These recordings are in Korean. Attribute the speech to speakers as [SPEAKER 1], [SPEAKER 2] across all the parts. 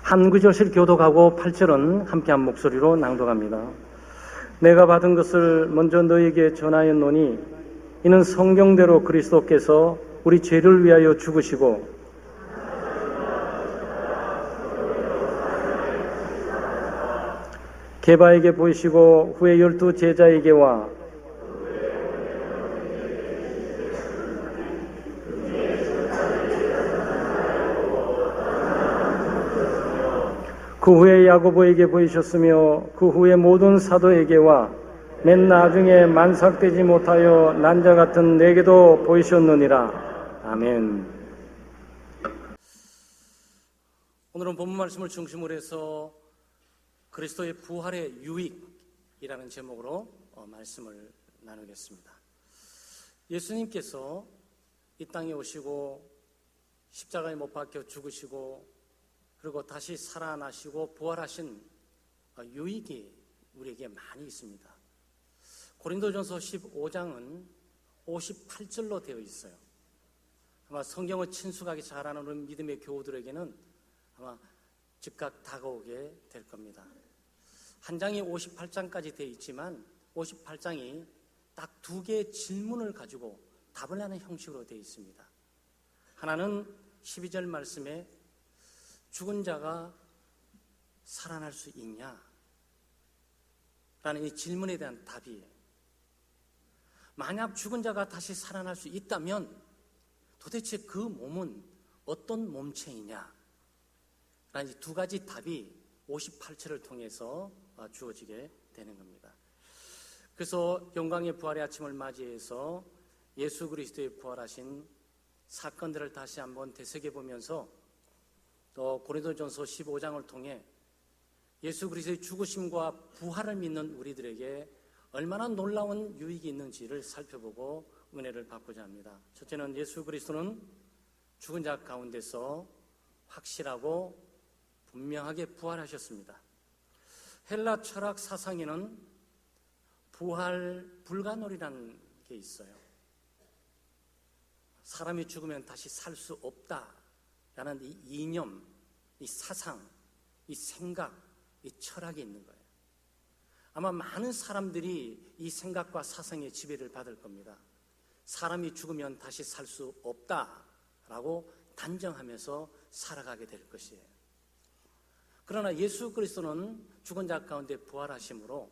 [SPEAKER 1] 한 구절씩 교독하고 8절은 함께 한 목소리로 낭독합니다. 내가 받은 것을 먼저 너에게 전하였노니 이는 성경대로 그리스도께서 우리 죄를 위하여 죽으시고 게바에게 보이시고 후에 12 제자에게와 그 후에 야고보에게 보이셨으며 그 후에 모든 사도에게와 맨 나중에 만삭되지 못하여 난자 같은 내게도 보이셨느니라. 아멘. 오늘은 본문 말씀을 중심으로 해서 그리스도의 부활의 유익이라는 제목으로 말씀을 나누겠습니다. 예수님께서 이 땅에 오시고 십자가에 못 박혀 죽으시고 그리고 다시 살아나시고 부활하신 유익이 우리에게 많이 있습니다. 고린도전서 15장은 58절로 되어 있어요. 아마 성경을 친숙하게 잘 아는 우리 믿음의 교우들에게는 아마 즉각 다가오게 될 겁니다. 한 장이 58장까지 되어 있지만 58장이 딱 두 개의 질문을 가지고 답을 하는 형식으로 되어 있습니다. 하나는 12절 말씀에 죽은 자가 살아날 수 있냐? 라는 이 질문에 대한 답이에요. 만약 죽은 자가 다시 살아날 수 있다면 도대체 그 몸은 어떤 몸체이냐? 라는 이 두 가지 답이 58절을 통해서 주어지게 되는 겁니다. 그래서 영광의 부활의 아침을 맞이해서 예수 그리스도의 부활하신 사건들을 다시 한번 되새겨보면서 또 고린도전서 15장을 통해 예수 그리스도의 죽으심과 부활을 믿는 우리들에게 얼마나 놀라운 유익이 있는지를 살펴보고 은혜를 받고자 합니다. 첫째는 예수 그리스도는 죽은 자 가운데서 확실하고 분명하게 부활하셨습니다. 헬라 철학 사상에는 부활 불가놀이라는 게 있어요. 사람이 죽으면 다시 살 수 없다라는 이 이념, 이 사상, 이 생각, 이 철학이 있는 거예요. 아마 많은 사람들이 이 생각과 사상의 지배를 받을 겁니다. 사람이 죽으면 다시 살 수 없다라고 단정하면서 살아가게 될 것이에요. 그러나 예수 그리스도는 죽은 자 가운데 부활하심으로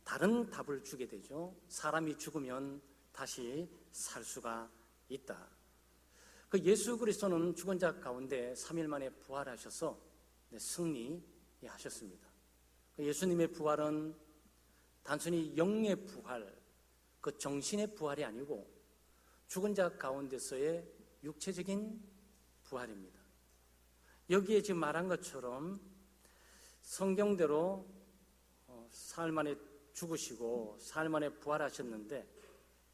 [SPEAKER 1] 다른 답을 주게 되죠. 사람이 죽으면 다시 살 수가 있다. 그 예수 그리스도는 죽은 자 가운데 3일 만에 부활하셔서 승리하셨습니다. 예수님의 부활은 단순히 영의 부활, 그 정신의 부활이 아니고 죽은 자 가운데서의 육체적인 부활입니다. 여기에 지금 말한 것처럼 성경대로 사흘 만에 죽으시고 사흘 만에 부활하셨는데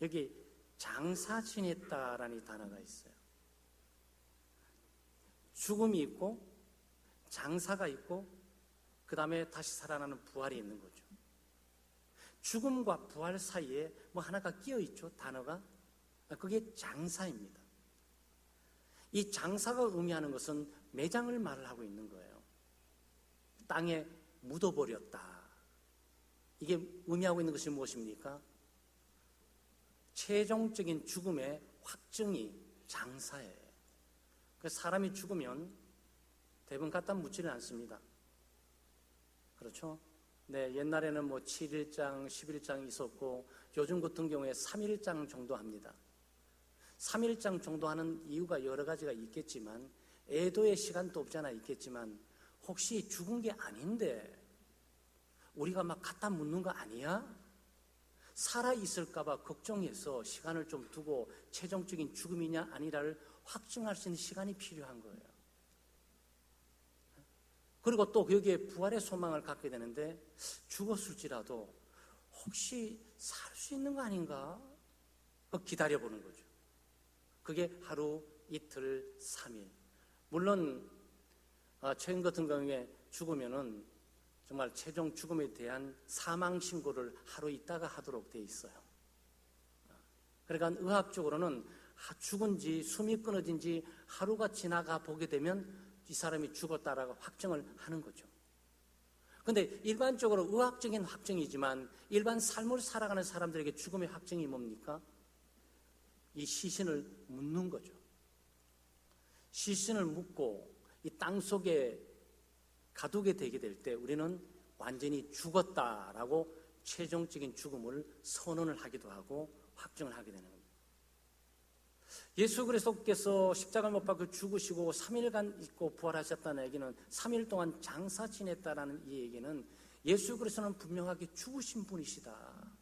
[SPEAKER 1] 여기 장사 지냈다라는 단어가 있어요. 죽음이 있고 장사가 있고 그 다음에 다시 살아나는 부활이 있는 거죠. 죽음과 부활 사이에 뭐 하나가 끼어 있죠. 단어가. 그게 장사입니다. 이 장사가 의미하는 것은 매장을 말을 하고 있는 거예요. 땅에 묻어버렸다. 이게 의미하고 있는 것이 무엇입니까? 최종적인 죽음의 확증이 장사예요. 그래서 사람이 죽으면 대부분 갖다 묻지는 않습니다. 그렇죠? 네, 옛날에는 뭐 7일장, 11장 있었고 요즘 같은 경우에 3일장 정도 합니다. 3일장 정도 하는 이유가 여러 가지가 있겠지만 애도의 시간도 없잖아 있겠지만 혹시 죽은 게 아닌데 우리가 막 갖다 묻는 거 아니야? 살아있을까 봐 걱정해서 시간을 좀 두고 최종적인 죽음이냐 아니라를 확증할 수 있는 시간이 필요한 거예요. 그리고 또 여기에 부활의 소망을 갖게 되는데 죽었을지라도 혹시 살 수 있는 거 아닌가? 기다려보는 거죠. 그게 하루, 이틀, 3일. 물론 최근 같은 경우에 죽으면은 정말 최종 죽음에 대한 사망 신고를 하루 있다가 하도록 돼 있어요. 그러니까 의학적으로는 죽은 지 숨이 끊어진 지 하루가 지나가 보게 되면 이 사람이 죽었다라고 확정을 하는 거죠. 그런데 일반적으로 의학적인 확정이지만 일반 삶을 살아가는 사람들에게 죽음의 확정이 뭡니까? 이 시신을 묻는 거죠. 시신을 묻고 이 땅 속에 가두게 되게 될 때 우리는 완전히 죽었다라고 최종적인 죽음을 선언을 하기도 하고 확정을 하게 되는 겁니다. 예수 그리스도께서 십자가를 못 박혀 죽으시고 3일간 있고 부활하셨다는 얘기는 3일 동안 장사 지냈다라는 이 얘기는 예수 그리스도는 분명하게 죽으신 분이시다.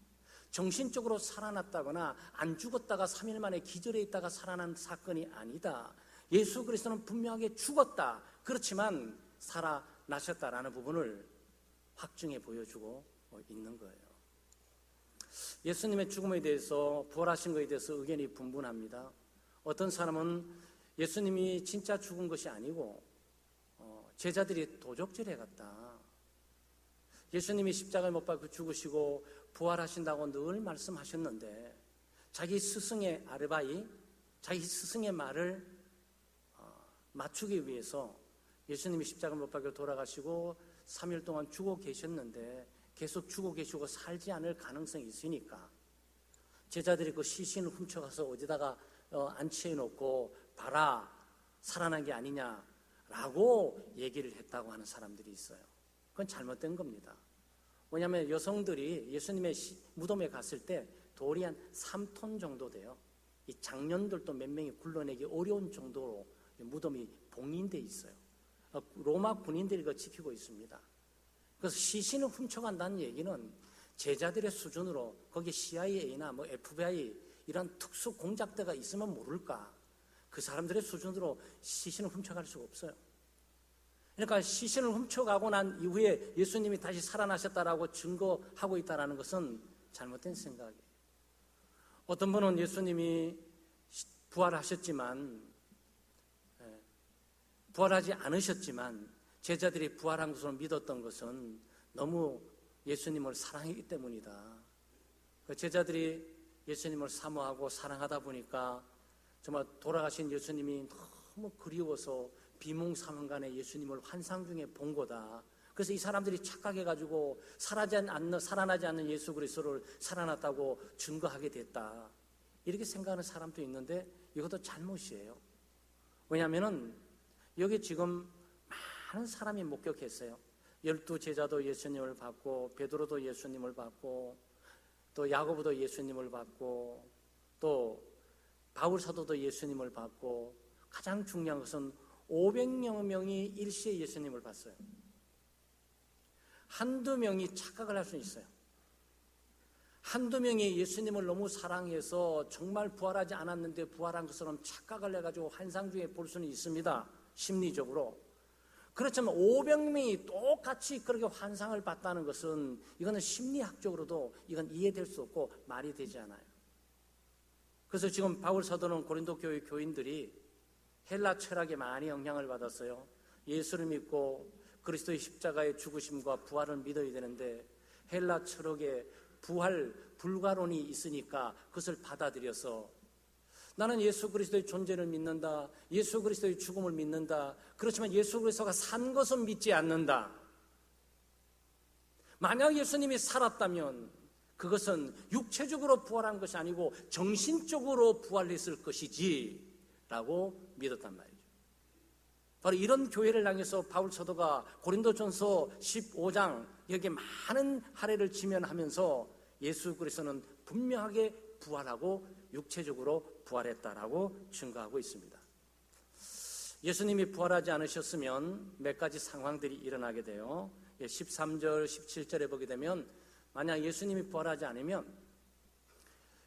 [SPEAKER 1] 정신적으로 살아났다거나 안 죽었다가 3일 만에 기절해 있다가 살아난 사건이 아니다. 예수 그리스도는 분명하게 죽었다. 그렇지만 살아나셨다라는 부분을 확증해 보여주고 있는 거예요. 예수님의 죽음에 대해서, 부활하신 것에 대해서 의견이 분분합니다. 어떤 사람은 예수님이 진짜 죽은 것이 아니고 제자들이 도적질해 갔다. 예수님이 십자가에 못 박혀 죽으시고 부활하신다고 늘 말씀하셨는데 자기 스승의 아르바이, 자기 스승의 말을 맞추기 위해서 예수님이 십자가에 못 박혀 돌아가시고 3일 동안 죽어 계셨는데 계속 죽어 계시고 살지 않을 가능성이 있으니까 제자들이 그 시신을 훔쳐가서 어디다가 안치해 놓고 봐라, 살아난 게 아니냐라고 얘기를 했다고 하는 사람들이 있어요. 그건 잘못된 겁니다. 왜냐하면 여성들이 예수님의 무덤에 갔을 때 돌이 한 3톤 정도 돼요. 이 장년들도 몇 명이 굴러내기 어려운 정도로 무덤이 봉인돼 있어요. 로마 군인들이 그거 지키고 있습니다. 그래서 시신을 훔쳐간다는 얘기는 제자들의 수준으로 거기 CIA나 뭐 FBI 이런 특수 공작대가 있으면 모를까, 그 사람들의 수준으로 시신을 훔쳐갈 수가 없어요. 그러니까 시신을 훔쳐가고 난 이후에 예수님이 다시 살아나셨다라고 증거하고 있다는 것은 잘못된 생각이에요. 어떤 분은 예수님이 부활하셨지만, 부활하지 않으셨지만 제자들이 부활한 것으로 믿었던 것은 너무 예수님을 사랑했기 때문이다. 제자들이 예수님을 사모하고 사랑하다 보니까 정말 돌아가신 예수님이 너무 그리워서 비몽사몽간에 예수님을 환상 중에 본 거다. 그래서 이 사람들이 착각해가지고 살아나지 않는 예수 그리스도를 살아났다고 증거하게 됐다. 이렇게 생각하는 사람도 있는데 이것도 잘못이에요. 왜냐하면 여기 지금 많은 사람이 목격했어요. 12제자도 예수님을 봤고, 베드로도 예수님을 봤고, 또 야고보도 예수님을 봤고, 또 바울 사도도 예수님을 봤고, 가장 중요한 것은 500여 명이 일시에 예수님을 봤어요. 한두 명이 착각을 할 수 있어요. 한두 명이 예수님을 너무 사랑해서 정말 부활하지 않았는데 부활한 것처럼 착각을 해가지고 환상 중에 볼 수는 있습니다. 심리적으로. 그렇지만 500명이 똑같이 그렇게 환상을 봤다는 것은 이거는 심리학적으로도 이건 이해될 수 없고 말이 되지 않아요. 그래서 지금 바울 사도는 고린도 교회 교인들이 헬라 철학에 많이 영향을 받았어요. 예수를 믿고 그리스도의 십자가의 죽으심과 부활을 믿어야 되는데 헬라 철학에 부활 불가론이 있으니까 그것을 받아들여서 나는 예수 그리스도의 존재를 믿는다, 예수 그리스도의 죽음을 믿는다. 그렇지만 예수 그리스도가 산 것은 믿지 않는다. 만약 예수님이 살았다면 그것은 육체적으로 부활한 것이 아니고 정신적으로 부활했을 것이지 라고 믿었단 말이죠. 바로 이런 교회를 향해서 바울 사도가 고린도전서 15장 여기에 많은 할애를 지면하면서 예수 그리스도는 분명하게 부활하고 육체적으로 부활했다라고 증거하고 있습니다. 예수님이 부활하지 않으셨으면 몇 가지 상황들이 일어나게 돼요. 13절, 17절에 보게 되면 만약 예수님이 부활하지 않으면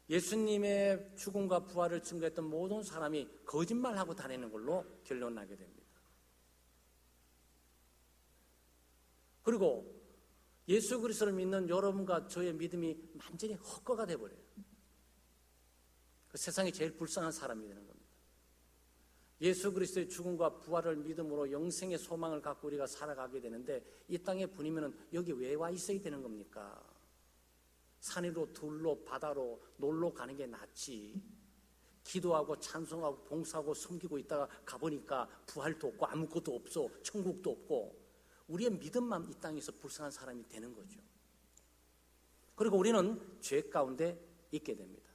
[SPEAKER 1] 예수님의 죽음과 부활을 증거했던 모든 사람이 거짓말하고 다니는 걸로 결론나게 됩니다. 그리고 예수 그리스도를 믿는 여러분과 저의 믿음이 완전히 헛거가 돼버려요. 그 세상에 제일 불쌍한 사람이 되는 겁니다. 예수 그리스도의 죽음과 부활을 믿음으로 영생의 소망을 갖고 우리가 살아가게 되는데 이 땅에 분이면 여기 왜 와 있어야 되는 겁니까? 산으로 들로 바다로 놀러 가는 게 낫지. 기도하고 찬송하고 봉사하고 섬기고 있다가 가보니까 부활도 없고 아무것도 없어, 천국도 없고, 우리의 믿음만 이 땅에서 불쌍한 사람이 되는 거죠. 그리고 우리는 죄 가운데 있게 됩니다.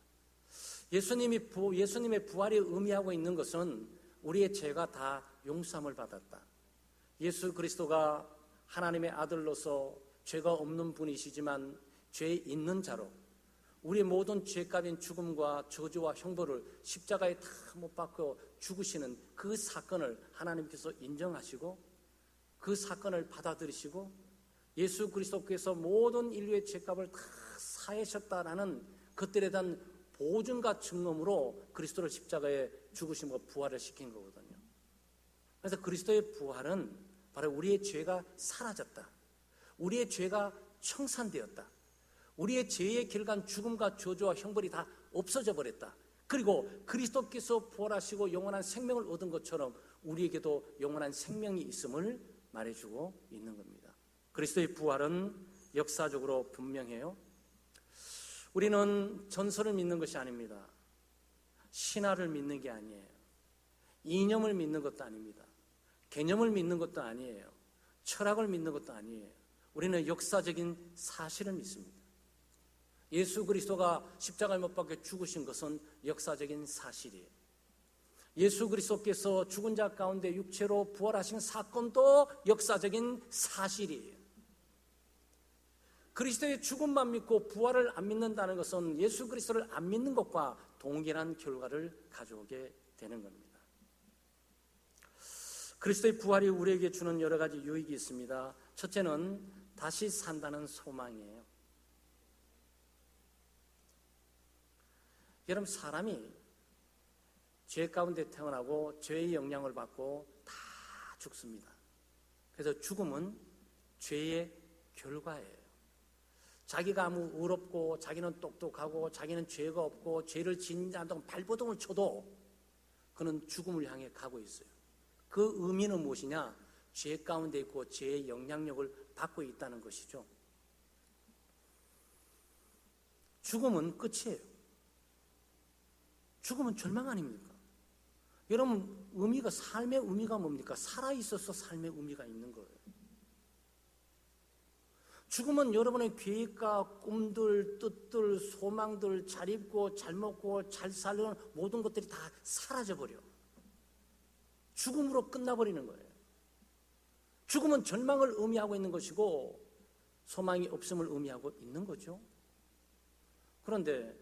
[SPEAKER 1] 예수님의 부활이 의미하고 있는 것은 우리의 죄가 다 용서함을 받았다. 예수 그리스도가 하나님의 아들로서 죄가 없는 분이시지만 죄 있는 자로 우리의 모든 죄값인 죽음과 저주와 형벌을 십자가에 다 못 박고 죽으시는 그 사건을 하나님께서 인정하시고 그 사건을 받아들이시고 예수 그리스도께서 모든 인류의 죄값을 다 사하셨다라는 것들에 대한 보증과 증언으로 그리스도를 십자가에 죽으심과 부활을 시킨 거거든요. 그래서 그리스도의 부활은 바로 우리의 죄가 사라졌다, 우리의 죄가 청산되었다, 우리의 죄의 결과한 죽음과 저주와 형벌이 다 없어져 버렸다. 그리고 그리스도께서 부활하시고 영원한 생명을 얻은 것처럼 우리에게도 영원한 생명이 있음을 말해주고 있는 겁니다. 그리스도의 부활은 역사적으로 분명해요. 우리는 전설을 믿는 것이 아닙니다. 신화를 믿는 게 아니에요. 이념을 믿는 것도 아닙니다. 개념을 믿는 것도 아니에요. 철학을 믿는 것도 아니에요. 우리는 역사적인 사실을 믿습니다. 예수 그리스도가 십자가에 못 박혀 죽으신 것은 역사적인 사실이에요. 예수 그리스도께서 죽은 자 가운데 육체로 부활하신 사건도 역사적인 사실이에요. 그리스도의 죽음만 믿고 부활을 안 믿는다는 것은 예수 그리스도를 안 믿는 것과 동일한 결과를 가져오게 되는 겁니다. 그리스도의 부활이 우리에게 주는 여러 가지 유익이 있습니다. 첫째는 다시 산다는 소망이에요. 여러분, 사람이 죄 가운데 태어나고 죄의 영향을 받고 다 죽습니다. 그래서 죽음은 죄의 결과예요. 자기가 아무 의롭고 자기는 똑똑하고 자기는 죄가 없고 죄를 짓는 자한테 발버둥을 쳐도 그는 죽음을 향해 가고 있어요. 그 의미는 무엇이냐? 죄 가운데 있고 죄의 영향력을 받고 있다는 것이죠. 죽음은 끝이에요. 죽음은 절망 아닙니까? 여러분, 삶의 의미가 뭡니까? 살아있어서 삶의 의미가 있는 거예요. 죽음은 여러분의 계획과 꿈들, 뜻들, 소망들, 잘 입고 잘 먹고 잘 살려는 모든 것들이 다 사라져버려. 죽음으로 끝나버리는 거예요. 죽음은 절망을 의미하고 있는 것이고 소망이 없음을 의미하고 있는 거죠. 그런데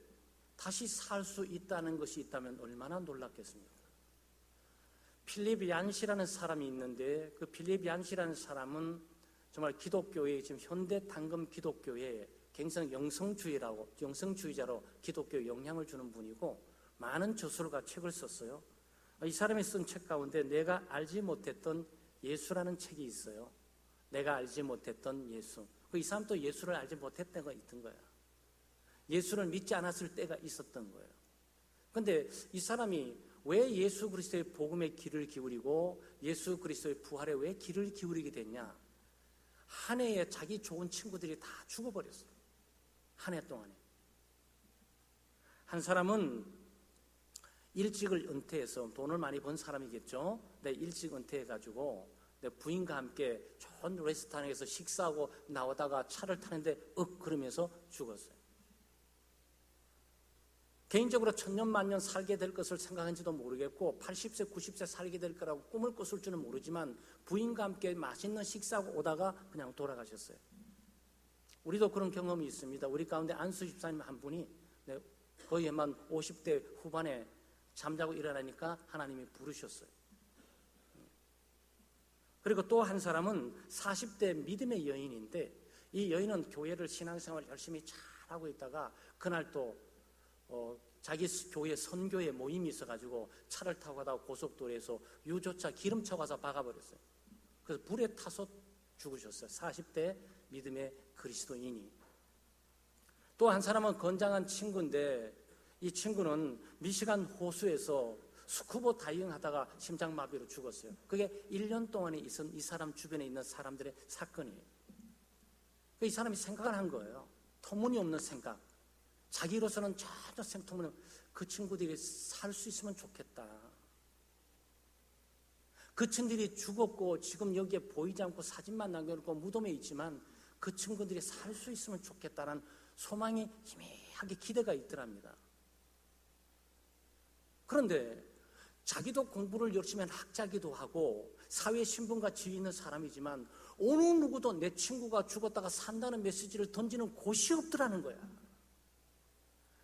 [SPEAKER 1] 다시 살 수 있다는 것이 있다면 얼마나 놀랍겠습니까? 필립 얀시라는 사람이 있는데 그 필립 얀시라는 사람은 정말 기독교의 지금 현대 당금 기독교의 굉장히 영성주의자로 기독교에 영향을 주는 분이고 많은 저술과 책을 썼어요. 이 사람이 쓴 책 가운데 내가 알지 못했던 예수라는 책이 있어요. 내가 알지 못했던 예수. 이 사람도 예수를 알지 못했던 때가 있던 거야. 예수를 믿지 않았을 때가 있었던 거예요. 그런데 이 사람이 왜 예수 그리스도의 복음에 귀를 기울이고 예수 그리스도의 부활에 왜 귀를 기울이게 됐냐? 한 해에 자기 좋은 친구들이 다 죽어버렸어요. 한 해 동안에. 한 사람은 일찍을 은퇴해서 돈을 많이 번 사람이겠죠. 일찍 은퇴해가지고 내 부인과 함께 좋은 레스토랑에서 식사하고 나오다가 차를 타는데 그러면서 죽었어요. 개인적으로 천년만년 살게 될 것을 생각한지도 모르겠고 80세, 90세 살게 될 거라고 꿈을 꿨을 줄은 모르지만 부인과 함께 맛있는 식사하고 오다가 그냥 돌아가셨어요. 우리도 그런 경험이 있습니다. 우리 가운데 안수 집사님 한 분이 거의 한 50대 후반에 잠자고 일어나니까 하나님이 부르셨어요. 그리고 또 한 사람은 40대 믿음의 여인인데 이 여인은 교회를 신앙생활 열심히 잘하고 있다가 그날 또 자기 교회 선교회 모임이 있어가지고 차를 타고 가다가 고속도로에서 유조차 기름차 와서 박아버렸어요. 그래서 불에 타서 죽으셨어요. 40대 믿음의 그리스도인이. 또 한 사람은 건장한 친구인데 이 친구는 미시간 호수에서 스쿠버 다이빙 하다가 심장마비로 죽었어요. 그게 1년 동안에 있은 이 사람 주변에 있는 사람들의 사건이에요. 이 사람이 생각을 한 거예요. 터무니없는 생각. 자기로서는 전혀 생통문에 그 친구들이 살 수 있으면 좋겠다. 그 친구들이 죽었고 지금 여기에 보이지 않고 사진만 남겨놓고 무덤에 있지만 그 친구들이 살 수 있으면 좋겠다는 소망이 희미하게 기대가 있더랍니다. 그런데 자기도 공부를 열심히 한 학자기도 하고 사회 신분과 지위 있는 사람이지만 어느 누구도 내 친구가 죽었다가 산다는 메시지를 던지는 곳이 없더라는 거야.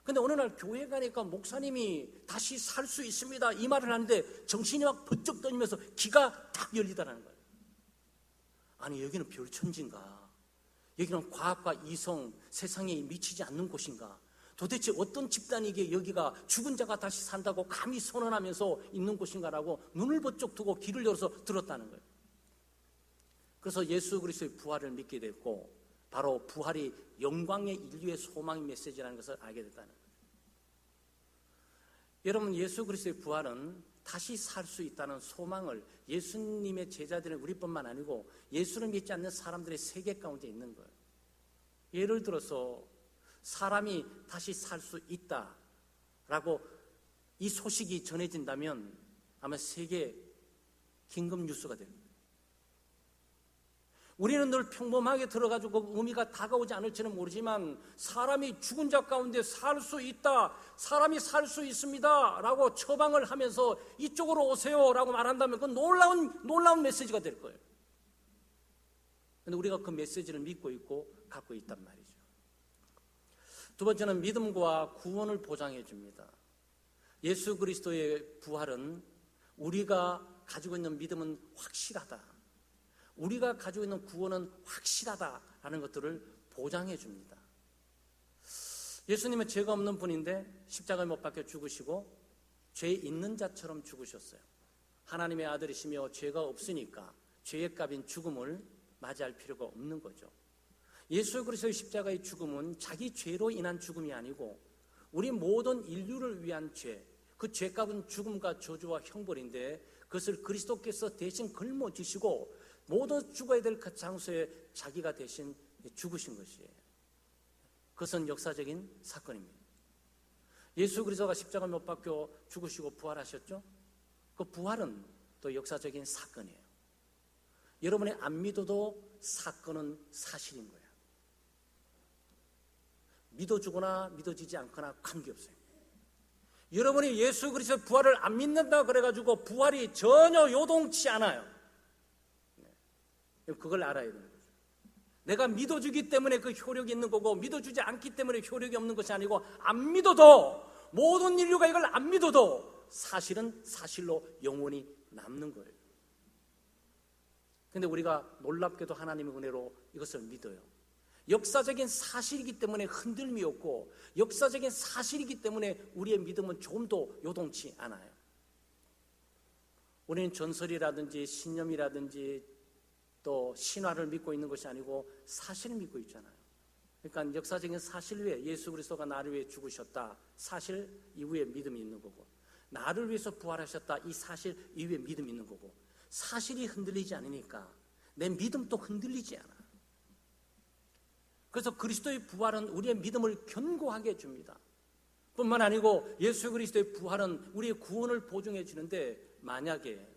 [SPEAKER 1] 근데 어느 날 교회 가니까 목사님이 다시 살 수 있습니다 이 말을 하는데 정신이 막 번쩍 떠지면서 귀가 딱 열리더라는 거예요. 아니 여기는 별천지인가? 여기는 과학과 이성, 세상에 미치지 않는 곳인가? 도대체 어떤 집단이기에 여기가 죽은 자가 다시 산다고 감히 선언하면서 있는 곳인가라고 눈을 번쩍 뜨고 귀를 열어서 들었다는 거예요. 그래서 예수 그리스도의 부활을 믿게 됐고 바로 부활이 영광의 인류의 소망의 메시지라는 것을 알게 됐다는 거예요. 여러분, 예수 그리스도의 부활은 다시 살 수 있다는 소망을 예수님의 제자들은 우리뿐만 아니고 예수를 믿지 않는 사람들의 세계 가운데 있는 거예요. 예를 들어서 사람이 다시 살 수 있다라고 이 소식이 전해진다면 아마 세계 긴급 뉴스가 됩니다. 우리는 늘 평범하게 들어가지고 의미가 다가오지 않을지는 모르지만 사람이 죽은 자 가운데 살 수 있다, 사람이 살 수 있습니다 라고 처방을 하면서 이쪽으로 오세요 라고 말한다면 그건 놀라운 메시지가 될 거예요. 그런데 우리가 그 메시지를 믿고 있고 갖고 있단 말이죠. 두 번째는 믿음과 구원을 보장해 줍니다. 예수 그리스도의 부활은 우리가 가지고 있는 믿음은 확실하다, 우리가 가지고 있는 구원은 확실하다라는 것들을 보장해 줍니다. 예수님은 죄가 없는 분인데 십자가에 못 박혀 죽으시고 죄 있는 자처럼 죽으셨어요. 하나님의 아들이시며 죄가 없으니까 죄의 값인 죽음을 맞이할 필요가 없는 거죠. 예수 그리스도의 십자가의 죽음은 자기 죄로 인한 죽음이 아니고 우리 모든 인류를 위한 죄, 그 죄값은 죽음과 저주와 형벌인데 그것을 그리스도께서 대신 걸머지시고 모두 죽어야 될 그 장소에 자기가 대신 죽으신 것이에요. 그것은 역사적인 사건입니다. 예수 그리스도가 십자가에 못 박혀 죽으시고 부활하셨죠? 그 부활은 또 역사적인 사건이에요. 여러분이 안 믿어도 사건은 사실인 거예요. 믿어주거나 믿어지지 않거나 관계없어요. 여러분이 예수 그리스도의 부활을 안 믿는다 그래가지고 부활이 전혀 요동치 않아요. 그걸 알아야 되는 거죠. 내가 믿어주기 때문에 그 효력이 있는 거고 믿어주지 않기 때문에 효력이 없는 것이 아니고 안 믿어도 모든 인류가 이걸 안 믿어도 사실은 사실로 영원히 남는 거예요. 그런데 우리가 놀랍게도 하나님의 은혜로 이것을 믿어요. 역사적인 사실이기 때문에 흔들림이 없고 역사적인 사실이기 때문에 우리의 믿음은 조금도 요동치 않아요. 우리는 전설이라든지 신념이라든지 또 신화를 믿고 있는 것이 아니고 사실을 믿고 있잖아요. 그러니까 역사적인 사실 위에 예수 그리스도가 나를 위해 죽으셨다, 사실 이후에 믿음이 있는 거고, 나를 위해서 부활하셨다, 이 사실 이후에 믿음이 있는 거고, 사실이 흔들리지 않으니까 내 믿음도 흔들리지 않아. 그래서 그리스도의 부활은 우리의 믿음을 견고하게 해줍니다. 뿐만 아니고 예수 그리스도의 부활은 우리의 구원을 보증해 주는데, 만약에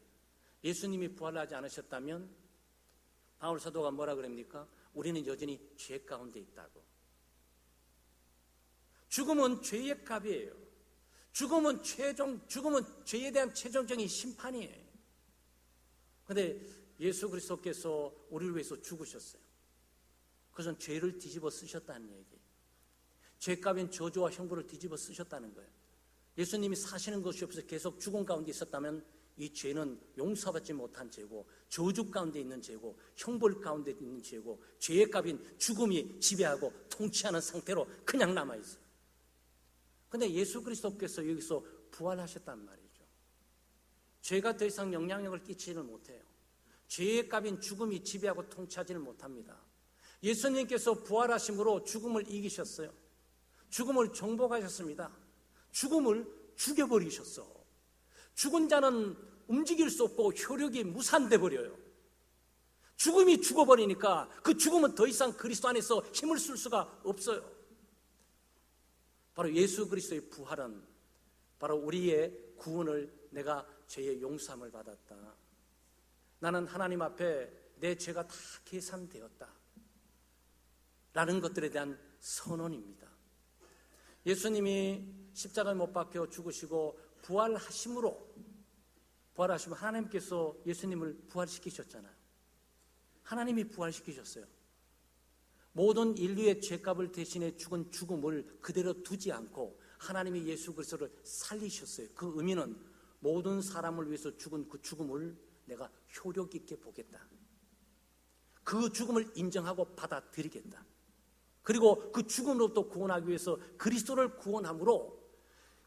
[SPEAKER 1] 예수님이 부활하지 않으셨다면 바울 사도가 뭐라 그럽니까? 우리는 여전히 죄 가운데 있다고. 죽음은 죄의 값이에요. 죽음은 죄에 대한 최종적인 심판이에요. 그런데 예수 그리스도께서 우리를 위해서 죽으셨어요. 그것은 죄를 뒤집어 쓰셨다는 얘기예요. 죄값인 저주와 형벌을 뒤집어 쓰셨다는 거예요. 예수님이 사시는 것이 없어서 계속 죽음 가운데 있었다면 이 죄는 용서받지 못한 죄고, 저주 가운데 있는 죄고, 형벌 가운데 있는 죄고, 죄의 값인 죽음이 지배하고 통치하는 상태로 그냥 남아있어요. 그런데 예수 그리스도께서 여기서 부활하셨단 말이죠. 죄가 더 이상 영향력을 끼치지를 못해요. 죄의 값인 죽음이 지배하고 통치하지를 못합니다. 예수님께서 부활하심으로 죽음을 이기셨어요. 죽음을 정복하셨습니다. 죽음을 죽여버리셨어. 죽은 자는 움직일 수 없고 효력이 무산돼 버려요. 죽음이 죽어버리니까 그 죽음은 더 이상 그리스도 안에서 힘을 쓸 수가 없어요. 바로 예수 그리스도의 부활은 바로 우리의 구원을 내가 죄의 용서함을 받았다. 나는 하나님 앞에 내 죄가 다 계산되었다. 라는 것들에 대한 선언입니다. 예수님이 십자가에 못 박혀 죽으시고 부활하심으로 하나님께서 예수님을 부활시키셨잖아요. 하나님이 부활시키셨어요. 모든 인류의 죄값을 대신해 죽은 죽음을 그대로 두지 않고 하나님이 예수 그리스도를 살리셨어요. 그 의미는 모든 사람을 위해서 죽은 그 죽음을 내가 효력 있게 보겠다. 그 죽음을 인정하고 받아들이겠다. 그리고 그 죽음으로부터 구원하기 위해서 그리스도를 구원함으로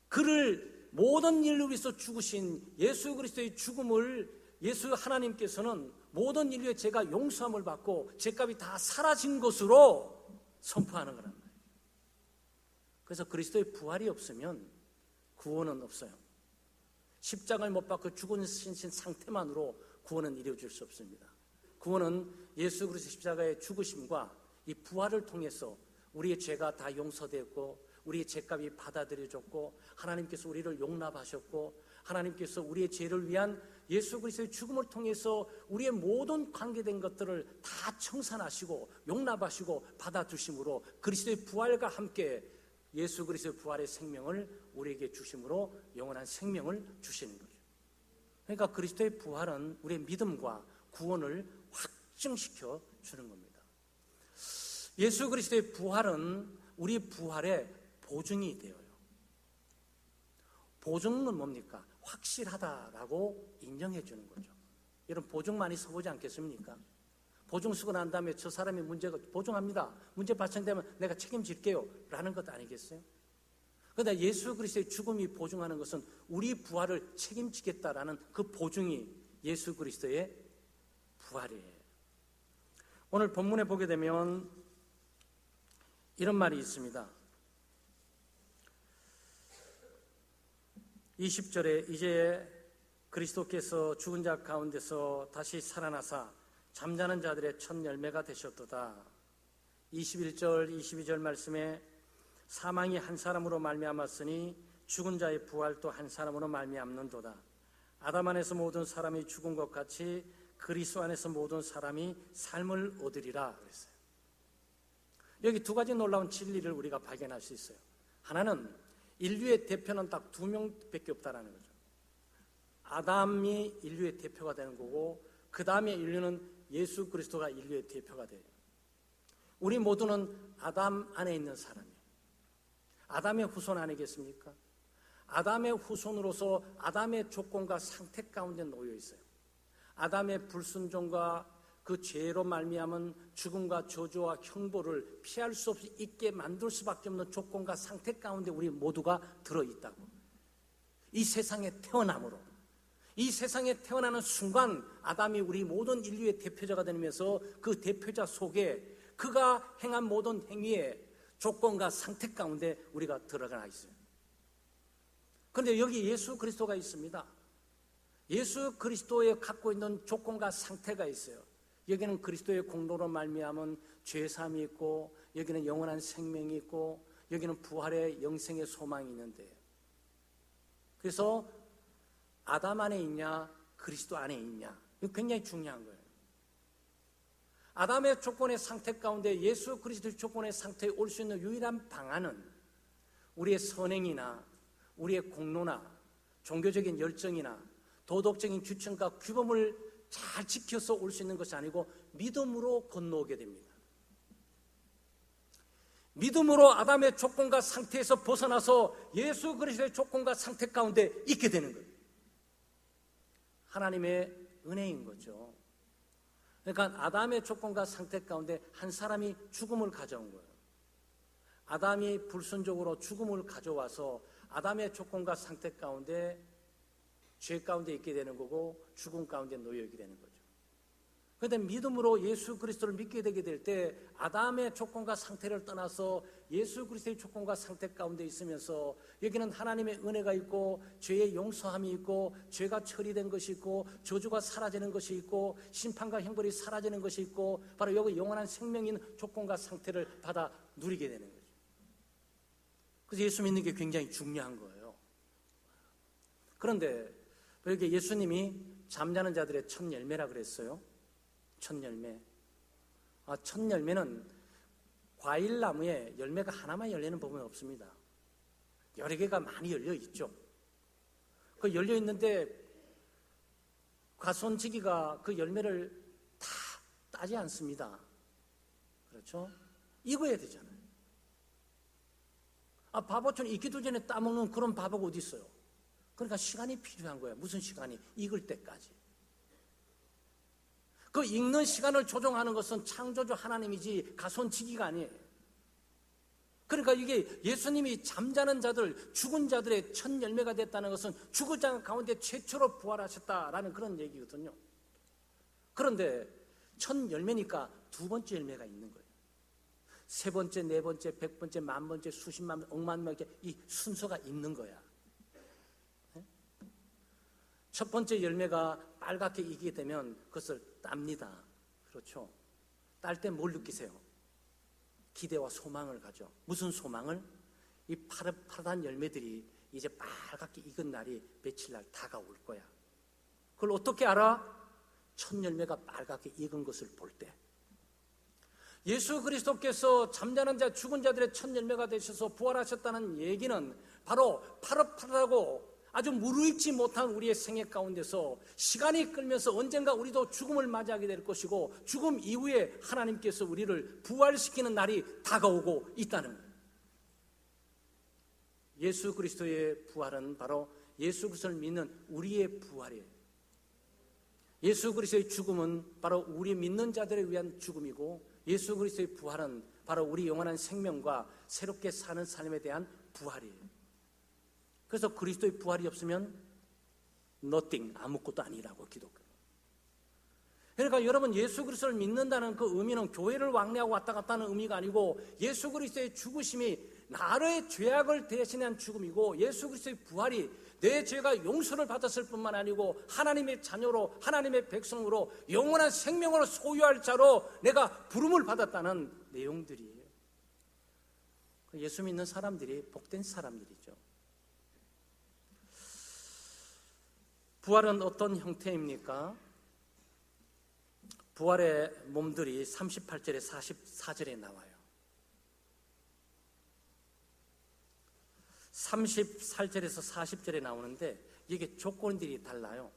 [SPEAKER 1] 그를 모든 인류를 위해서 죽으신 예수 그리스도의 죽음을 예수 하나님께서는 모든 인류의 죄가 용서함을 받고 죄값이 다 사라진 것으로 선포하는 거란 말이에요. 그래서 그리스도의 부활이 없으면 구원은 없어요. 십자가를 못 박고 죽은 상태만으로 구원은 이루어질 수 없습니다. 구원은 예수 그리스도 십자가의 죽으심과 이 부활을 통해서 우리의 죄가 다 용서되었고 우리의 죄값이 받아들여졌고 하나님께서 우리를 용납하셨고 하나님께서 우리의 죄를 위한 예수 그리스도의 죽음을 통해서 우리의 모든 관계된 것들을 다 청산하시고 용납하시고 받아주심으로 그리스도의 부활과 함께 예수 그리스도의 부활의 생명을 우리에게 주심으로 영원한 생명을 주시는 거죠. 그러니까 그리스도의 부활은 우리의 믿음과 구원을 확증시켜 주는 겁니다. 예수 그리스도의 부활은 우리 부활의 보증이 되어요. 보증은 뭡니까? 확실하다라고 인정해 주는 거죠. 여러분 보증 많이 써보지 않겠습니까? 보증 쓰고 난 다음에 저 사람이 문제가 보증합니다. 문제 발생되면 내가 책임질게요. 라는 것 아니겠어요? 그런데 예수 그리스도의 죽음이 보증하는 것은 우리 부활을 책임지겠다라는 그 보증이 예수 그리스도의 부활이에요. 오늘 본문에 보게 되면 이런 말이 있습니다. 20절에 이제 그리스도께서 죽은 자 가운데서 다시 살아나사 잠자는 자들의 첫 열매가 되셨도다. 21절, 22절 말씀에 사망이 한 사람으로 말미암았으니 죽은 자의 부활도 한 사람으로 말미암는도다. 아담 안에서 모든 사람이 죽은 것 같이 그리스도 안에서 모든 사람이 삶을 얻으리라 그랬어요. 여기 두 가지 놀라운 진리를 우리가 발견할 수 있어요. 하나는 인류의 대표는 딱 두 명밖에 없다라는 거죠. 아담이 인류의 대표가 되는 거고 그 다음에 인류는 예수 그리스도가 인류의 대표가 돼요. 우리 모두는 아담 안에 있는 사람이에요. 아담의 후손 아니겠습니까? 아담의 후손으로서 아담의 조건과 상태 가운데 놓여 있어요. 아담의 불순종과 그 죄로 말미암은 죽음과 저주와 형벌을 피할 수 없이 있게 만들 수밖에 없는 조건과 상태 가운데 우리 모두가 들어있다고. 이 세상에 태어남으로 이 세상에 태어나는 순간 아담이 우리 모든 인류의 대표자가 되면서 그 대표자 속에 그가 행한 모든 행위에 조건과 상태 가운데 우리가 들어가 있어요. 그런데 여기 예수 그리스도가 있습니다. 예수 그리스도에 갖고 있는 조건과 상태가 있어요. 여기는 그리스도의 공로로 말미암은 죄사함이 있고 여기는 영원한 생명이 있고 여기는 부활의 영생의 소망이 있는데 그래서 아담 안에 있냐 그리스도 안에 있냐 이거 굉장히 중요한 거예요. 아담의 조건의 상태 가운데 예수 그리스도의 조건의 상태에 올 수 있는 유일한 방안은 우리의 선행이나 우리의 공로나 종교적인 열정이나 도덕적인 규칙과 규범을 잘 지켜서 올 수 있는 것이 아니고 믿음으로 건너오게 됩니다. 믿음으로 아담의 조건과 상태에서 벗어나서 예수 그리스도의 조건과 상태 가운데 있게 되는 거예요. 하나님의 은혜인 거죠. 그러니까 아담의 조건과 상태 가운데 한 사람이 죽음을 가져온 거예요. 아담이 불순종으로 죽음을 가져와서 아담의 조건과 상태 가운데 죄 가운데 있게 되는 거고 죽음 가운데 놓여 있게 되는 거죠. 그런데 믿음으로 예수 그리스도를 믿게 되게 될 때 아담의 조건과 상태를 떠나서 예수 그리스도의 조건과 상태 가운데 있으면서 여기는 하나님의 은혜가 있고 죄의 용서함이 있고 죄가 처리된 것이 있고 저주가 사라지는 것이 있고 심판과 형벌이 사라지는 것이 있고 바로 여기 영원한 생명인 조건과 상태를 받아 누리게 되는 거죠. 그래서 예수 믿는 게 굉장히 중요한 거예요. 그런데 이렇게 예수님이 잠자는 자들의 첫 열매라 그랬어요. 첫 열매. 첫 열매는 과일나무에 열매가 하나만 열리는 부분은 없습니다. 여러 개가 많이 열려 있죠. 그 열려 있는데 가손치기가 그 열매를 다 따지 않습니다. 그렇죠? 익어야 되잖아요. 바보처럼 익기도 전에 따먹는 그런 바보가 어디 있어요? 그러니까 시간이 필요한 거예요. 무슨 시간이? 익을 때까지. 그 익는 시간을 조정하는 것은 창조주 하나님이지 가손치기가 아니에요. 그러니까 이게 예수님이 잠자는 자들, 죽은 자들의 첫 열매가 됐다는 것은 죽은 자 가운데 최초로 부활하셨다라는 그런 얘기거든요. 그런데 첫 열매니까 두 번째 열매가 있는 거예요. 세 번째, 네 번째, 100번째, 만 번째, 수십만, 억만 번째 이 순서가 있는 거야. 첫 번째 열매가 빨갛게 익게 되면 그것을 땁니다. 그렇죠? 딸 때 뭘 느끼세요? 기대와 소망을 가져. 무슨 소망을? 이 파란 열매들이 이제 빨갛게 익은 날이 며칠 날 다가올 거야. 그걸 어떻게 알아? 첫 열매가 빨갛게 익은 것을 볼 때. 예수 그리스도께서 잠자는 자, 죽은 자들의 첫 열매가 되셔서 부활하셨다는 얘기는 바로 파릇파릇하고 아주 무르익지 못한 우리의 생애 가운데서 시간이 끌면서 언젠가 우리도 죽음을 맞이하게 될 것이고 죽음 이후에 하나님께서 우리를 부활시키는 날이 다가오고 있다는 거예요. 예수 그리스도의 부활은 바로 예수 그리스도를 믿는 우리의 부활이에요. 예수 그리스도의 죽음은 바로 우리 믿는 자들을 위한 죽음이고 예수 그리스도의 부활은 바로 우리 영원한 생명과 새롭게 사는 삶에 대한 부활이에요. 그래서 그리스도의 부활이 없으면 nothing, 아무것도 아니라고 기독교. 그러니까 여러분 예수 그리스도를 믿는다는 그 의미는 교회를 왕래하고 왔다 갔다 하는 의미가 아니고 예수 그리스도의 죽으심이 나의 죄악을 대신한 죽음이고 예수 그리스도의 부활이 내 죄가 용서를 받았을 뿐만 아니고 하나님의 자녀로 하나님의 백성으로 영원한 생명을 소유할 자로 내가 부름을 받았다는 내용들이에요. 예수 믿는 사람들이 복된 사람들이죠. 부활은 어떤 형태입니까? 부활의 몸들이 38절에 44절에 나와요. 34절에서 40절에 나오는데 이게 조건들이 달라요.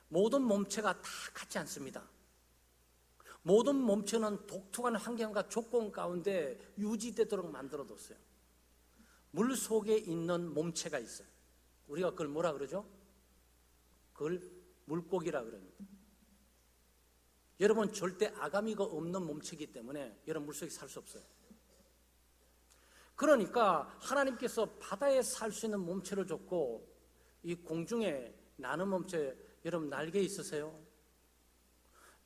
[SPEAKER 1] 모든 몸체가 다 같지 않습니다. 모든 몸체는 독특한 환경과 조건 가운데 유지되도록 만들어뒀어요. 물 속에 있는 몸체가 있어요. 우리가 그걸 뭐라 그러죠? 그걸 물고기라 그럽니다. 여러분 절대 아가미가 없는 몸체이기 때문에 여러분 물속에 살 수 없어요. 그러니까 하나님께서 바다에 살 수 있는 몸체를 줬고 이 공중에 나는 몸체, 여러분 날개 있으세요?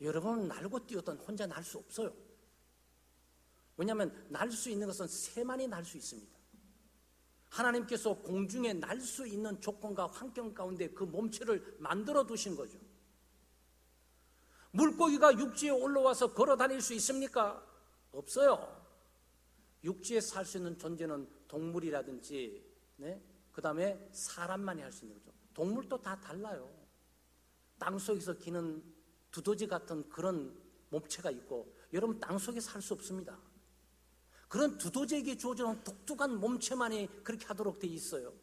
[SPEAKER 1] 여러분은 날고 뛰었던 혼자 날 수 없어요. 왜냐하면 날 수 있는 것은 새만이 날 수 있습니다. 하나님께서 공중에 날 수 있는 조건과 환경 가운데 그 몸체를 만들어 두신 거죠. 물고기가 육지에 올라와서 걸어 다닐 수 있습니까? 없어요. 육지에 살 수 있는 존재는 동물이라든지 그 다음에 사람만이 할 수 있는 거죠. 동물도 다 달라요. 땅속에서 기는 두더지 같은 그런 몸체가 있고 여러분 땅속에 살 수 없습니다. 그런 두더지에게 주어지는 독특한 몸체만이 그렇게 하도록 돼 있어요.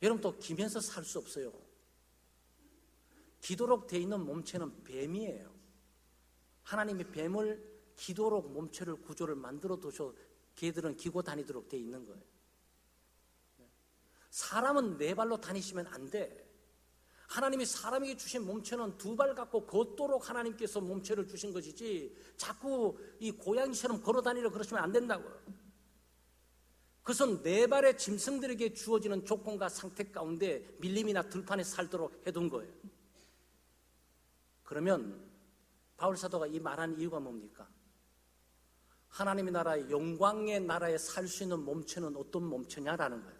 [SPEAKER 1] 여러분 또 기면서 살 수 없어요. 기도록 돼 있는 몸체는 뱀이에요. 하나님이 뱀을 기도록 몸체를 구조를 만들어 두셔 걔들은 기고 다니도록 돼 있는 거예요. 사람은 네 발로 다니시면 안 돼. 하나님이 사람에게 주신 몸체는 두 발 갖고 걷도록 하나님께서 몸체를 주신 것이지 자꾸 이 고양이처럼 걸어 다니려 그러시면 안 된다고요. 그것은 네 발의 짐승들에게 주어지는 조건과 상태 가운데 밀림이나 들판에 살도록 해둔 거예요. 그러면 바울 사도가 이 말한 이유가 뭡니까? 하나님의 나라의 영광의 나라에 살 수 있는 몸체는 어떤 몸체냐라는 거예요.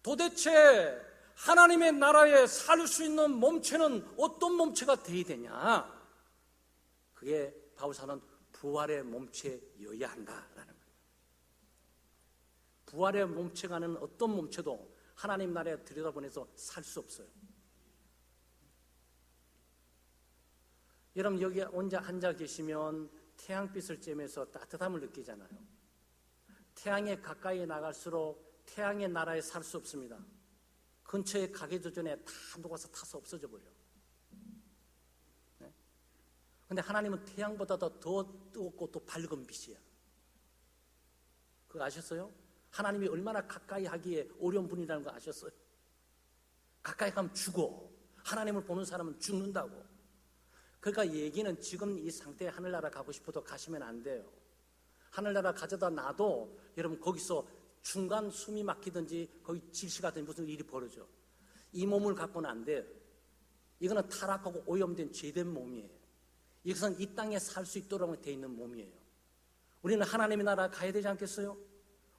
[SPEAKER 1] 도대체 하나님의 나라에 살 수 있는 몸체는 어떤 몸체가 되어야 되냐? 그게 바울 사도는 부활의 몸체여야 한다라는 거예요. 부활의 몸체가 아닌 어떤 몸체도 하나님 나라에 들여다보내서 살 수 없어요. 여러분 여기 혼자 앉아 계시면 태양빛을 쬐면서 따뜻함을 느끼잖아요. 태양에 가까이 나갈수록 태양의 나라에 살 수 없습니다. 근처에 가기도 전에 다 녹아서 타서 없어져 버려. 근데 하나님은 태양보다도 더 뜨겁고 또 밝은 빛이야. 그거 아셨어요? 하나님이 얼마나 가까이 하기에 어려운 분이라는 거 아셨어요? 가까이 가면 죽어. 하나님을 보는 사람은 죽는다고. 그러니까 얘기는 지금 이 상태에 하늘나라 가고 싶어도 가시면 안 돼요. 하늘나라 가져다 놔도 여러분 거기서 중간 숨이 막히든지 거기 질식하든지 무슨 일이 벌어져. 이 몸을 갖고는 안 돼요. 이거는 타락하고 오염된 죄된 몸이에요. 이것은 이 땅에 살 수 있도록 되어 있는 몸이에요. 우리는 하나님의 나라 가야 되지 않겠어요?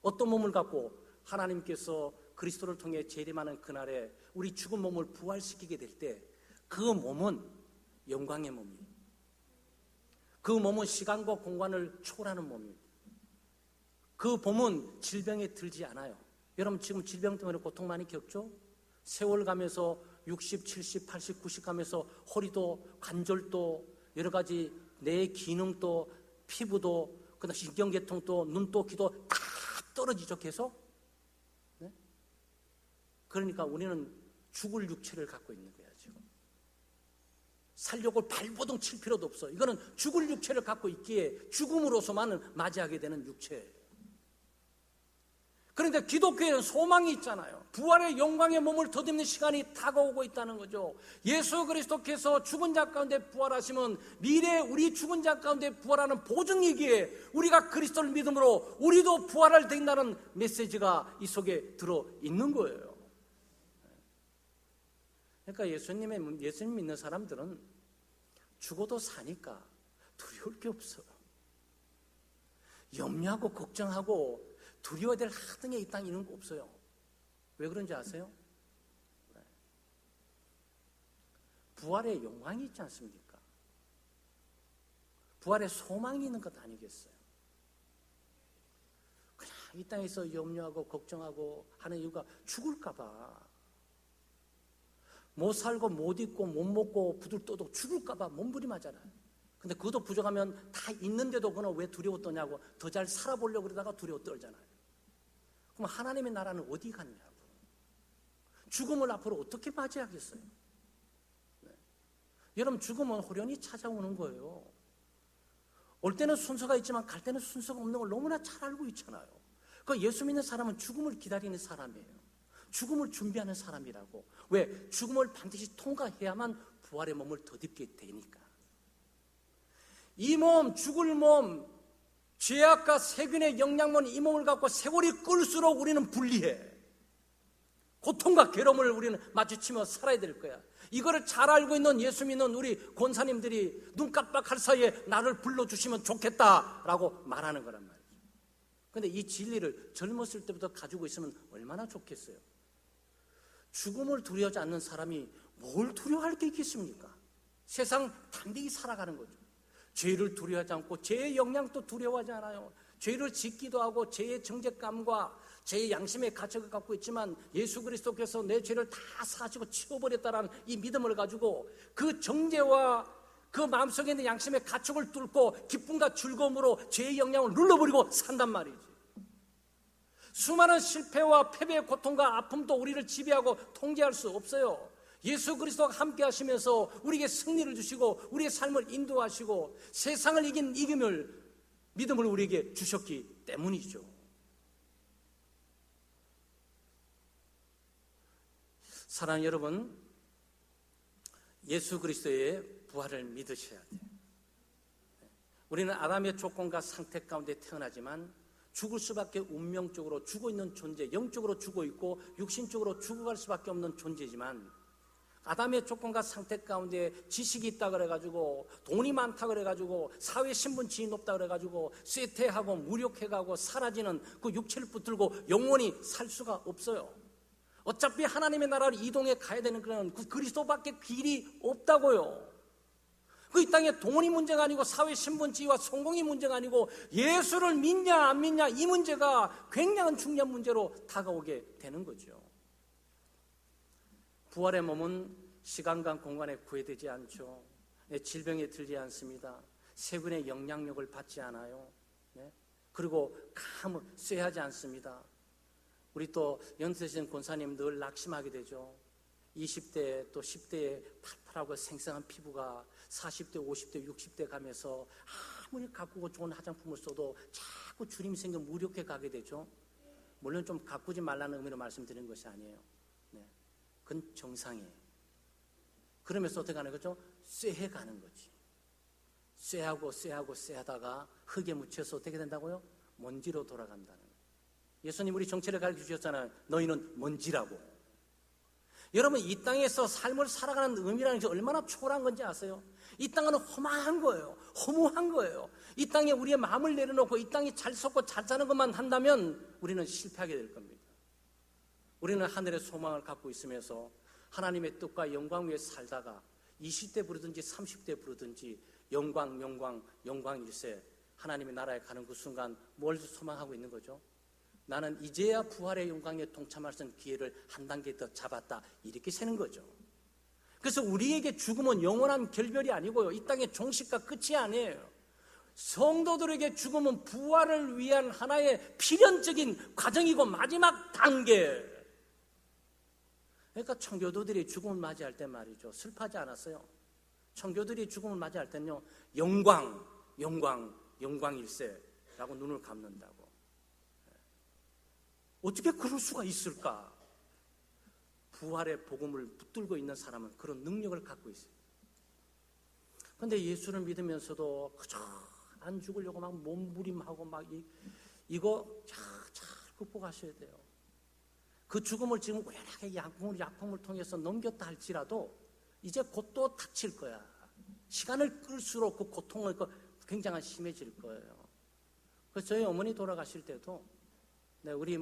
[SPEAKER 1] 어떤 몸을 갖고 하나님께서 그리스도를 통해 재림하는 그날에 우리 죽은 몸을 부활시키게 될 때 그 몸은 영광의 몸이에요. 그 몸은 시간과 공간을 초월하는 몸입니다. 그 몸은 질병에 들지 않아요. 여러분 지금 질병 때문에 고통 많이 겪죠? 세월 가면서 60, 70, 80, 90 가면서 허리도 관절도 여러 가지 뇌 기능도 피부도 그다음 신경계통도 눈도 귀도 다 떨어지죠 계속. 네? 그러니까 우리는 죽을 육체를 갖고 있는 거야 지금. 살려고 발버둥 칠 필요도 없어. 이거는 죽을 육체를 갖고 있기에 죽음으로서만 맞이하게 되는 육체예요. 그런데 기독교에는 소망이 있잖아요. 부활의 영광의 몸을 덧입는 시간이 다가오고 있다는 거죠. 예수 그리스도께서 죽은 자 가운데 부활하시면 미래에 우리 죽은 자 가운데 부활하는 보증이기에 우리가 그리스도를 믿음으로 우리도 부활할 된다는 메시지가 이 속에 들어있는 거예요. 그러니까 예수님 믿는 사람들은 죽어도 사니까 두려울 게 없어요. 염려하고 걱정하고 두려워야 될 하등에 이 땅에 있는 거 없어요. 왜 그런지 아세요? 부활의 영광이 있지 않습니까? 부활의 소망이 있는 것 아니겠어요? 그냥 이 땅에서 염려하고 걱정하고 하는 이유가 죽을까 봐. 못 살고 못 입고 못 먹고 부들떠도 죽을까 봐 몸부림하잖아요. 근데 그것도 부족하면 다 있는데도 그는 왜 두려워 떠냐고 더 잘 살아보려고 그러다가 두려워 떨잖아요. 그럼 하나님의 나라는 어디 갔냐고. 죽음을 앞으로 어떻게 맞이하겠어요? 네. 여러분 죽음은 호련히 찾아오는 거예요. 올 때는 순서가 있지만 갈 때는 순서가 없는 걸 너무나 잘 알고 있잖아요. 그 예수 믿는 사람은 죽음을 기다리는 사람이에요. 죽음을 준비하는 사람이라고. 왜? 죽음을 반드시 통과해야만 부활의 몸을 덧입게 되니까. 이 몸, 죽을 몸, 죄악과 세균의 영향만 이 몸을 갖고 세월이 끌수록 우리는 불리해. 고통과 괴로움을 우리는 마주치며 살아야 될 거야. 이거를 잘 알고 있는 예수 믿는 우리 권사님들이 눈 깜빡할 사이에 나를 불러주시면 좋겠다라고 말하는 거란 말이죠. 그런데 이 진리를 젊었을 때부터 가지고 있으면 얼마나 좋겠어요. 죽음을 두려워하지 않는 사람이 뭘 두려워할 게 있겠습니까? 세상 당대히 살아가는 거죠. 죄를 두려워하지 않고 죄의 영향도 두려워하지 않아요. 죄를 짓기도 하고 죄의 정죄감과 죄의 양심의 가책을 갖고 있지만 예수 그리스도께서 내 죄를 다 사시고 치워버렸다는 이 믿음을 가지고 그 정죄와 그 마음속에 있는 양심의 가책을 뚫고 기쁨과 즐거움으로 죄의 영향을 눌러버리고 산단 말이지. 수많은 실패와 패배의 고통과 아픔도 우리를 지배하고 통제할 수 없어요. 예수 그리스도가 함께 하시면서 우리에게 승리를 주시고 우리의 삶을 인도하시고 세상을 이긴 믿음을 우리에게 주셨기 때문이죠. 사랑하는 여러분, 예수 그리스도의 부활을 믿으셔야 돼요. 우리는 아담의 조건과 상태 가운데 태어나지만 죽을 수밖에 운명적으로 죽어 있는 존재, 영적으로 죽어 있고 육신적으로 죽어갈 수밖에 없는 존재지만 아담의 조건과 상태 가운데 지식이 있다 그래가지고 돈이 많다 그래가지고 사회 신분지위 높다 그래가지고 쇠퇴하고 무력해가고 사라지는 그 육체를 붙들고 영원히 살 수가 없어요. 어차피 하나님의 나라를 이동해 가야 되는 그런 그 그리스도밖에 길이 없다고요. 그 이 땅의 돈이 문제가 아니고 사회 신분지위와 성공이 문제가 아니고 예수를 믿냐 안 믿냐 이 문제가 굉장한 중요한 문제로 다가오게 되는 거죠. 부활의 몸은 시간과 공간에 구애되지 않죠. 질병에 들지 않습니다. 세균의 영향력을 받지 않아요. 그리고 감을 쇠하지 않습니다. 우리 또 연세신 권사님 늘 낙심하게 되죠. 20대 또 10대에 팔팔하고 생생한 피부가 40대, 50대, 60대 가면서 아무리 가꾸고 좋은 화장품을 써도 자꾸 주름이 생겨 무력해 가게 되죠. 물론 좀 가꾸지 말라는 의미로 말씀드리는 것이 아니에요. 그건 정상이에요. 그러면서 어떻게 하는 거죠? 쇠해 가는 거지. 쇠하다가 흙에 묻혀서 어떻게 된다고요? 먼지로 돌아간다는 거예요. 예수님 우리 정체를 가르쳐 주셨잖아요. 너희는 먼지라고. 여러분 이 땅에서 삶을 살아가는 의미라는 게 얼마나 초월한 건지 아세요? 이 땅은 험한 거예요. 허무한 거예요. 이 땅에 우리의 마음을 내려놓고 이 땅이 잘 썩고 잘 사는 것만 한다면 우리는 실패하게 될 겁니다. 우리는 하늘의 소망을 갖고 있으면서 하나님의 뜻과 영광 위에 살다가 20대 부르든지 30대 부르든지 영광일세 하나님의 나라에 가는 그 순간 뭘 소망하고 있는 거죠? 나는 이제야 부활의 영광에 동참할 수 있는 기회를 한 단계 더 잡았다 이렇게 세는 거죠. 그래서 우리에게 죽음은 영원한 결별이 아니고요, 이 땅의 종식과 끝이 아니에요. 성도들에게 죽음은 부활을 위한 하나의 필연적인 과정이고 마지막 단계. 그러니까 청교도들이 죽음을 맞이할 때 말이죠, 슬퍼하지 않았어요. 청교들이 죽음을 맞이할 때는요, 영광일세라고 눈을 감는다고. 어떻게 그럴 수가 있을까? 부활의 복음을 붙들고 있는 사람은 그런 능력을 갖고 있어요. 그런데 예수를 믿으면서도 그저 안 죽으려고 막 몸부림하고 막 이거 잘 극복하셔야 돼요. 그 죽음을 지금 우연하게 약품을 통해서 넘겼다 할지라도 이제 곧 또 닥칠 거야. 시간을 끌수록 그 고통은 굉장히 심해질 거예요. 그래서 저희 어머니 돌아가실 때도 우리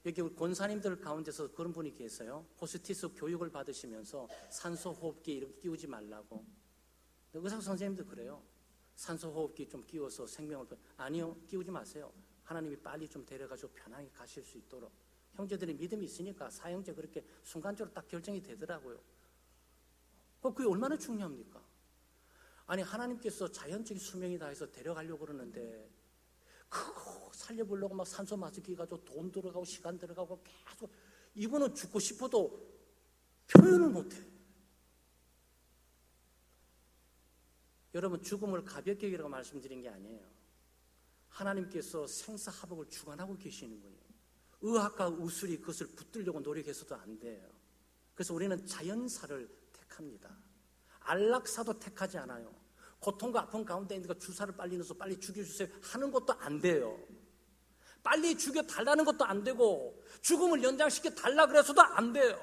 [SPEAKER 1] 여기 권사님들 가운데서 그런 분이 계세요. 호스티스 교육을 받으시면서 산소호흡기 이렇게 끼우지 말라고. 의사 선생님도 그래요. 산소호흡기 좀 끼워서 생명을 아니요, 끼우지 마세요. 하나님이 빨리 좀 데려가지고 편하게 가실 수 있도록. 형제들이 믿음이 있으니까 사형제 그렇게 순간적으로 딱 결정이 되더라고요. 그게 얼마나 중요합니까? 아니 하나님께서 자연적인 수명이다 해서 데려가려고 그러는데 그거 살려보려고 막 산소 마스크 가지고 돈 들어가고 시간 들어가고 계속 이분은 죽고 싶어도 표현을 못해. 여러분 죽음을 가볍게 여기라고 말씀드린 게 아니에요. 하나님께서 생사화복을 주관하고 계시는 분이에요. 의학과 의술이 그것을 붙들려고 노력해서도 안 돼요. 그래서 우리는 자연사를 택합니다. 안락사도 택하지 않아요. 고통과 아픔 가운데 있는 거 주사를 빨리 넣어서 빨리 죽여주세요 하는 것도 안 돼요. 빨리 죽여달라는 것도 안 되고 죽음을 연장시켜달라 그래서도 안 돼요.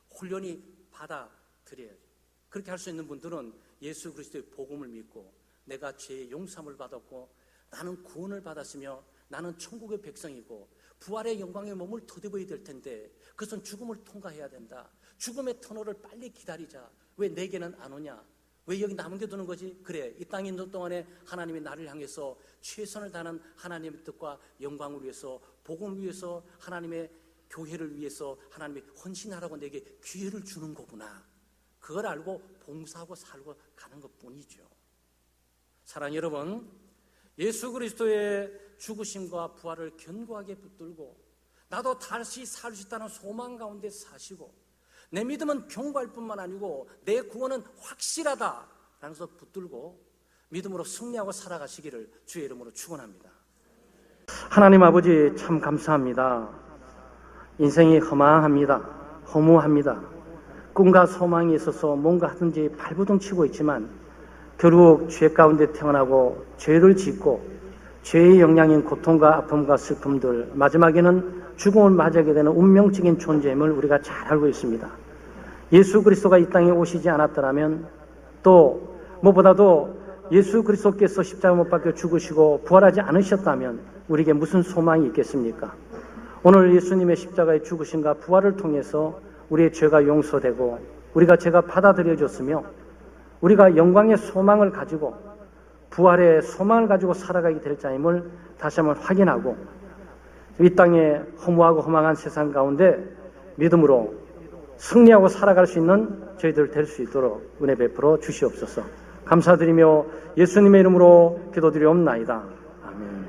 [SPEAKER 1] 홀연히 받아들여야죠. 그렇게 할 수 있는 분들은 예수 그리스도의 복음을 믿고 내가 죄의 용서함을 받았고 나는 구원을 받았으며 나는 천국의 백성이고 부활의 영광의 몸을 더입어야 될 텐데 그것은 죽음을 통과해야 된다. 죽음의 터널을 빨리 기다리자. 왜 내게는 안 오냐? 왜 여기 남겨두는 거지? 그래, 이 땅에 있는 동안에 하나님이 나를 향해서 최선을 다하는 하나님의 뜻과 영광을 위해서, 복음을 위해서, 하나님의 교회를 위해서 하나님이 헌신하라고 내게 기회를 주는 거구나. 그걸 알고 봉사하고 살고 가는 것뿐이죠. 사랑하는 여러분, 예수 그리스도의 죽으심과 부활을 견고하게 붙들고 나도 다시 살 수 있다는 소망 가운데 사시고 내 믿음은 견고할 뿐만 아니고 내 구원은 확실하다라는 것을 붙들고 믿음으로 승리하고 살아가시기를 주의 이름으로 축원합니다. 하나님 아버지 참 감사합니다. 인생이 허망합니다. 허무합니다. 꿈과 소망이 있어서 뭔가 하든지 발버둥 치고 있지만 결국 죄 가운데 태어나고 죄를 짓고 죄의 영향인 고통과 아픔과 슬픔들, 마지막에는 죽음을 맞이하게 되는 운명적인 존재임을 우리가 잘 알고 있습니다. 예수 그리스도가 이 땅에 오시지 않았더라면, 또 무엇보다도 예수 그리스도께서 십자가 못 박혀 죽으시고 부활하지 않으셨다면 우리에게 무슨 소망이 있겠습니까? 오늘 예수님의 십자가의 죽으심과 부활을 통해서 우리의 죄가 용서되고 우리가 죄가 받아들여졌으며 우리가 영광의 소망을 가지고 부활의 소망을 가지고 살아가게 될 자임을 다시 한번 확인하고 이 땅에 허무하고 허망한 세상 가운데 믿음으로 승리하고 살아갈 수 있는 저희들 될 수 있도록 은혜 베풀어 주시옵소서. 감사드리며 예수님의 이름으로 기도드리옵나이다. 아멘.